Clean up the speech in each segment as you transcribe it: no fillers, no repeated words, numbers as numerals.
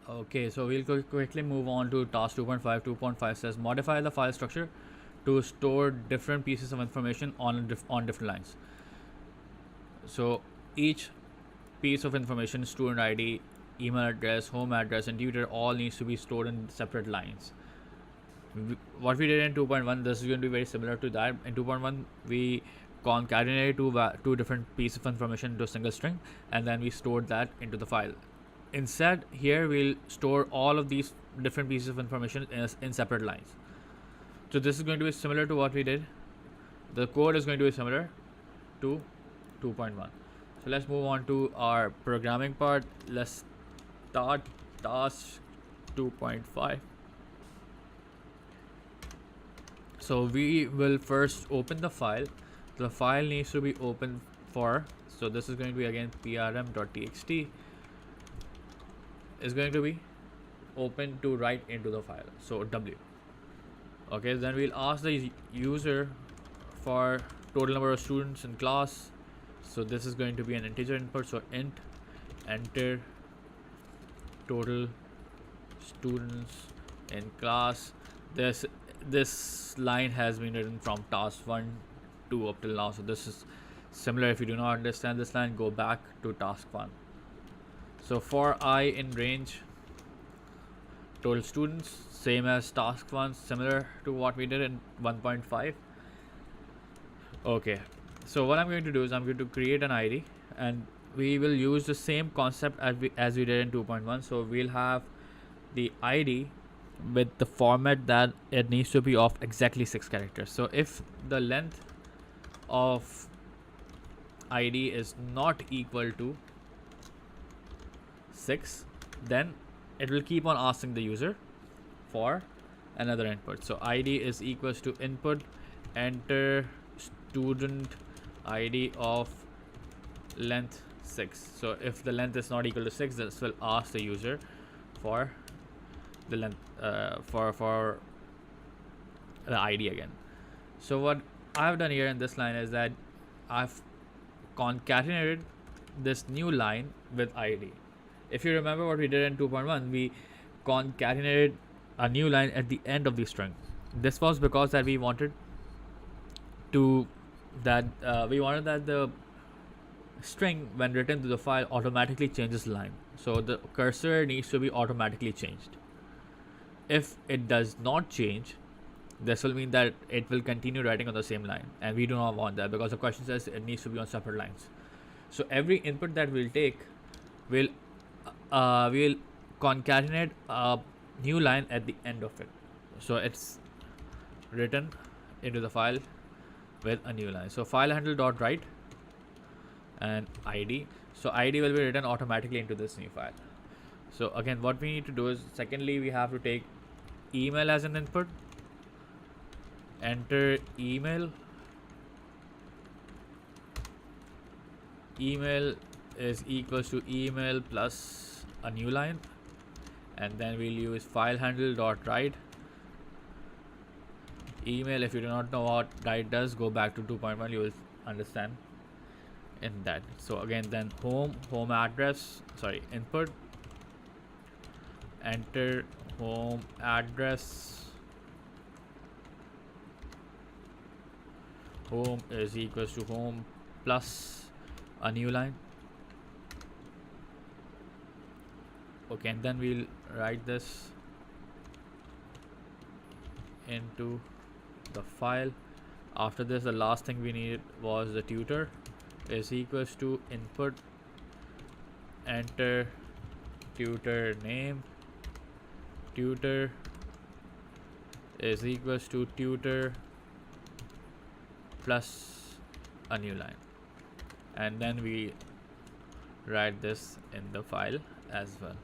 Okay, so we'll quickly move on to task 2.5. 2.5 says modify the file structure to store different pieces of information on different lines. So each piece of information, student ID, email address, home address, and tutor, all needs to be stored in separate lines. What we did in 2.1, this is going to be very similar to that. In 2.1, we concatenated two different pieces of information into a single string, and then we stored that into the file. Instead, here we'll store all of these different pieces of information in separate lines. So this is going to be similar to what we did. The code is going to be similar to 2.1. So let's move on to our programming part. Let's start task 2.5. So we will first open the file. The file needs to be open for, so this is going to be again prm.txt is going to be open to write into the file, so w. Okay, then we'll ask the user for total number of students in class. So this is going to be an integer input, so int enter total students in class. This line has been written from task 1 to up till now, so this is similar. If you do not understand this line, go back to task 1. So for I in range total students, same as task 1, similar to what we did in 1.5. Okay, so what I'm going to do is I'm going to create an ID, and we will use the same concept as we did in 2.1. So we'll have the ID with the format that it needs to be of exactly 6 characters. So if the length of ID is not equal to 6, then it will keep on asking the user for another input. So ID is equals to input enter student ID of length 6. So if the length is not equal to 6, this will ask the user for the length for the ID again. So what I've done here in this line is that I've concatenated this new line with ID. If you remember what we did in 2.1, we concatenated a new line at the end of the string. This was because that we wanted that the string, when written to the file, automatically changes line. So the cursor needs to be automatically changed. If it does not change, this will mean that it will continue writing on the same line, and we do not want that because the question says it needs to be on separate lines. So every input that we'll take will concatenate a new line at the end of it. So it's written into the file with a new line. So file handle dot write and ID. So ID will be written automatically into this new file. So again, what we need to do is, secondly, we have to take email as an input, enter email. Email is equals to email plus a new line, and then we'll use file handle dot write email. If you do not know what write does, go back to 2.1, you will understand in that. So again, then home address, sorry, input enter home address. Home is equals to home plus a new line. Okay, and then we'll write this into the file. After this, the last thing we needed was the tutor is equals to input enter tutor name. Tutor is equals to tutor plus a new line, and then we write this in the file as well.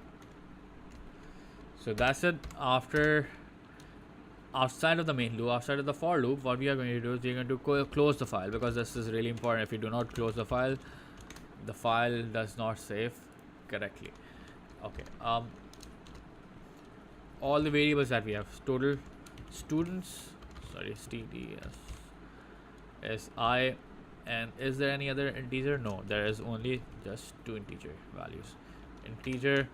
So that's it. Outside of the main loop, outside of the for loop, what we are going to do is we're going to close the file, because this is really important. If you do not close the file does not save correctly. Okay, all the variables that we have: total students, sorry, stds si, and is there any other integer? No, there is only just two integer values. Integer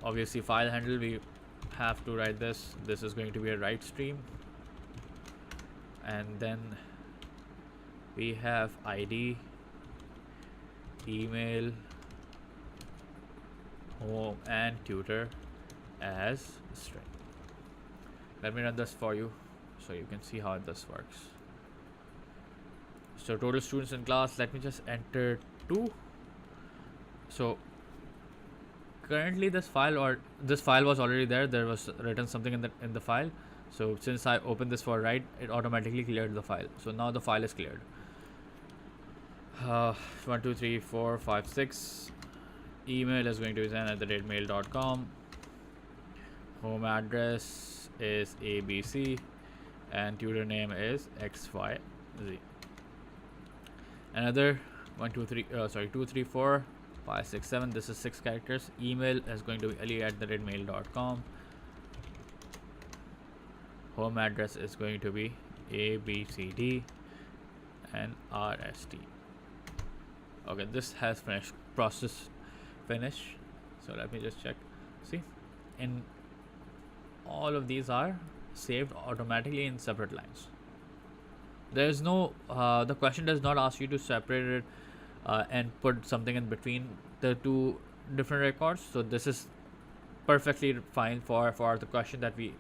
obviously file handle, we have to write this. This is going to be a write stream, and then we have ID, email, home, and tutor as string. Let me run this for you so you can see how this works. So total students in class, let me just enter 2. So currently this file was already there. There was written something in the file. So since I opened this for write, it automatically cleared the file. So now the file is cleared. 1 2 3 4 5 6. Email is going to be zen@mail.com. Home address is ABC, and tutor name is XYZ. Another 2 3 4 5 6 7. This is 6 characters. Email is going to be ali@mail.com. Home address is going to be ABCD and RST. Okay, this has finished. Process finish. So let me just check. See, in all of these are saved automatically in separate lines. There is no the question does not ask you to separate it and put something in between the two different records. So this is perfectly fine for the question that we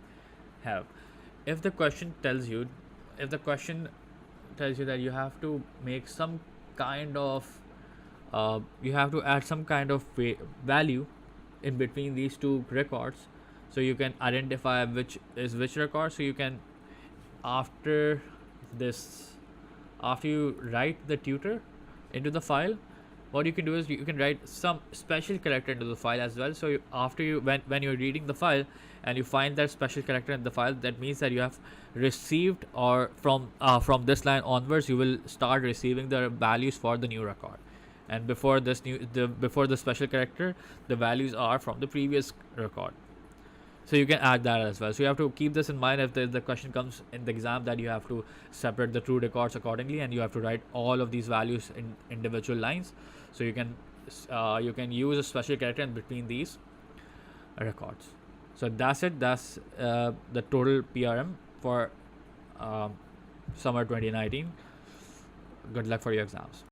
have. If the question tells you that you have to make some kind of you have to add some kind of value in between these two records, so you can identify which is which record. So you can, after you write the tutor into the file, what you can do is you can write some special character into the file as well. So when you're reading the file and you find that special character in the file, that means that you have received, or from this line onwards you will start receiving the values for the new record. And before the special character, the values are from the previous record. So you can add that as well. So you have to keep this in mind if the question comes in the exam, that you have to separate the two records accordingly, and you have to write all of these values in individual lines. So you can use a special character in between these records. So that's it. That's the total PRM for summer 2019. Good luck for your exams.